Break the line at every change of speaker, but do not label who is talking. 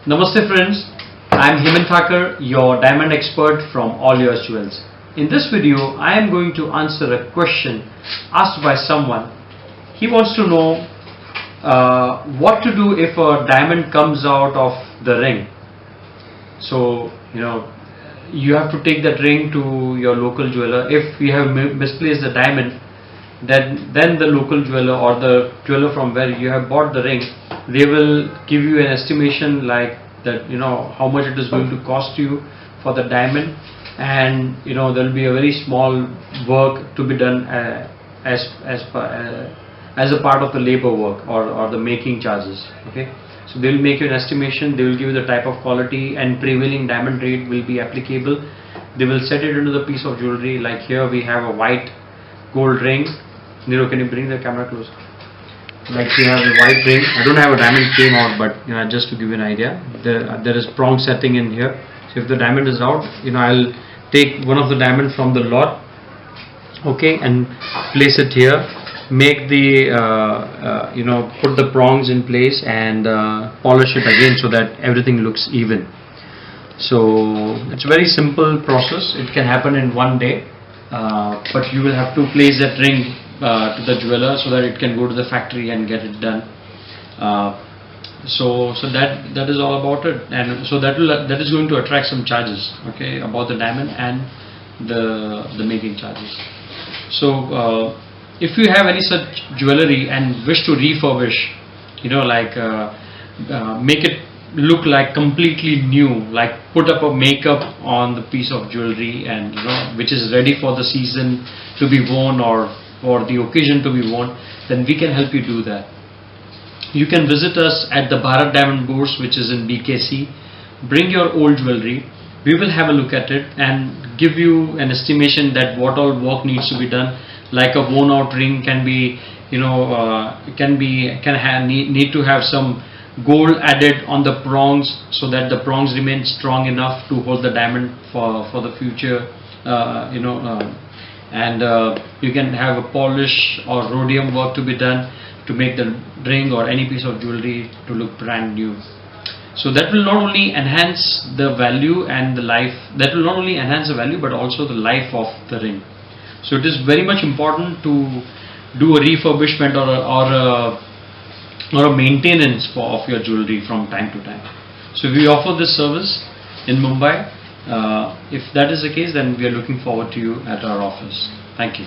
Namaste friends, I am Hemant Thakur, your diamond expert from All Yours Jewels. In this video, I am going to answer a question asked by someone. He wants to know what to do if a diamond comes out of the ring. So, you have to take that ring to your local jeweler. If you have misplaced the diamond, then the local jeweler or the jeweler from where you have bought the ring, they will give you an estimation like that, how much it is going to cost you for the diamond, and there will be a very small work to be done as a part of the labor work or the making charges. Okay, so they will make you an estimation, they will give you the type of quality and prevailing diamond rate will be applicable. They will set it into the piece of jewelry. Like here we have a white gold ring. Niro, can you bring the camera closer? Like we have a white ring. I don't have a diamond came out, but just to give you an idea, there is prong setting in here. So if the diamond is out, I'll take one of the diamond from the lot, okay, and place it here. Make the put the prongs in place and polish it again so that everything looks even. So it's a very simple process. It can happen in one day, but you will have to place that ring to the jeweler so that it can go to the factory and get it done. So that is all about it, and so that is going to attract some charges, okay, about the diamond and the making charges. So if you have any such jewelry and wish to refurbish, make it look like completely new, like put up a makeup on the piece of jewelry and which is ready for the season to be worn or for the occasion to be worn, then we can help you do that. You can visit us at the Bharat Diamond Bourse, which is in BKC. Bring your old jewelry. We will have a look at it and give you an estimation that what all work needs to be done. Like a worn out ring can be, need to have some gold added on the prongs so that the prongs remain strong enough to hold the diamond for the future. And you can have a polish or rhodium work to be done to make the ring or any piece of jewelry to look brand new. So that will not only enhance the value and the life, but also the life of the ring. So it is very much important to do a refurbishment or a maintenance of your jewelry from time to time. So we offer this service in Mumbai. If that is the case, then we are looking forward to you at our office. Thank you.